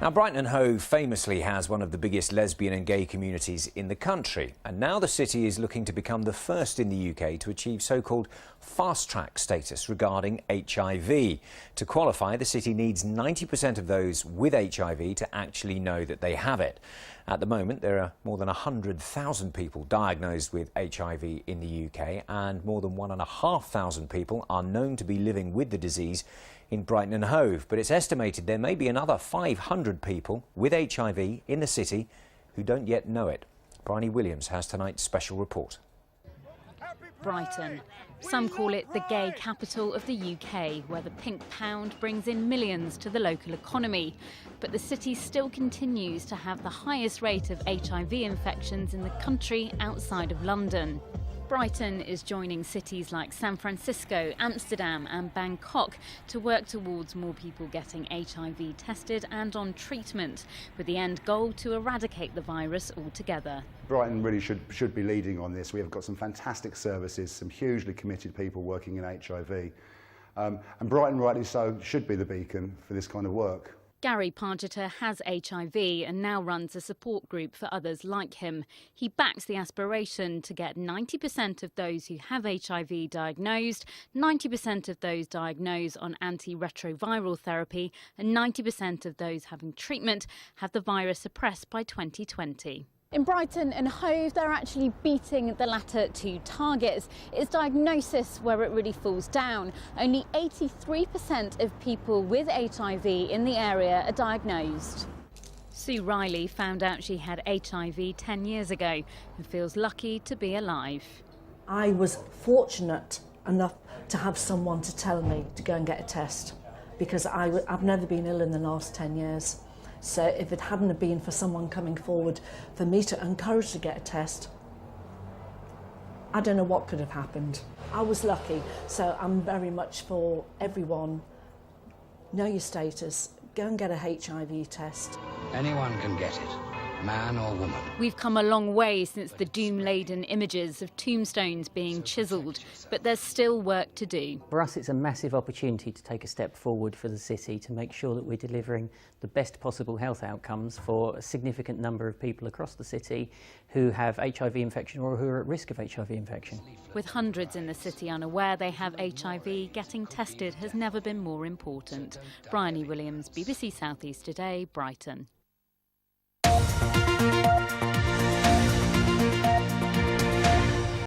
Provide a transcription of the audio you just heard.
Now, Brighton and Hove famously has one of the biggest lesbian and gay communities in the country, and now the city is looking to become the first in the UK to achieve so-called fast-track status regarding HIV. To qualify, the city needs 90% of those with HIV to actually know that they have it. At the moment, there are more than 100,000 people diagnosed with HIV in the UK, and more than 1,500 people are known to be living with the disease in Brighton and Hove. But it's estimated there may be another 500 people with HIV in the city who don't yet know it. Bryony Williams has tonight's special report. Brighton. Some call it the gay capital of the UK, where the pink pound brings in millions to the local economy. But the city still continues to have the highest rate of HIV infections in the country outside of London. Brighton is joining cities like San Francisco, Amsterdam and Bangkok to work towards more people getting HIV tested and on treatment, with the end goal to eradicate the virus altogether. Brighton really should be leading on this. We have got some fantastic services, some hugely committed people working in HIV. And Brighton, rightly so, should be the beacon for this kind of work. Gary Pargeter has HIV and now runs a support group for others like him. He backs the aspiration to get 90% of those who have HIV diagnosed, 90% of those diagnosed on antiretroviral therapy, and 90% of those having treatment have the virus suppressed by 2020. In Brighton and Hove, they're actually beating the latter two targets. It's diagnosis where it really falls down. Only 83% of people with HIV in the area are diagnosed. Sue Riley found out she had HIV 10 years ago and feels lucky to be alive. I was fortunate enough to have someone to tell me to go and get a test, because I've never been ill in the last 10 years. So if it hadn't have been for someone coming forward for me to encourage to get a test, I don't know what could have happened. I was lucky, so I'm very much for everyone. Know your status, go and get a HIV test. Anyone can get it, man or woman. We've come a long way since the doom-laden images of tombstones being chiselled, but there's still work to do. For us, it's a massive opportunity to take a step forward for the city to make sure that we're delivering the best possible health outcomes for a significant number of people across the city who have HIV infection or who are at risk of HIV infection. With hundreds in the city unaware they have HIV, getting tested has never been more important. Bryony Williams, BBC South East Today, Brighton.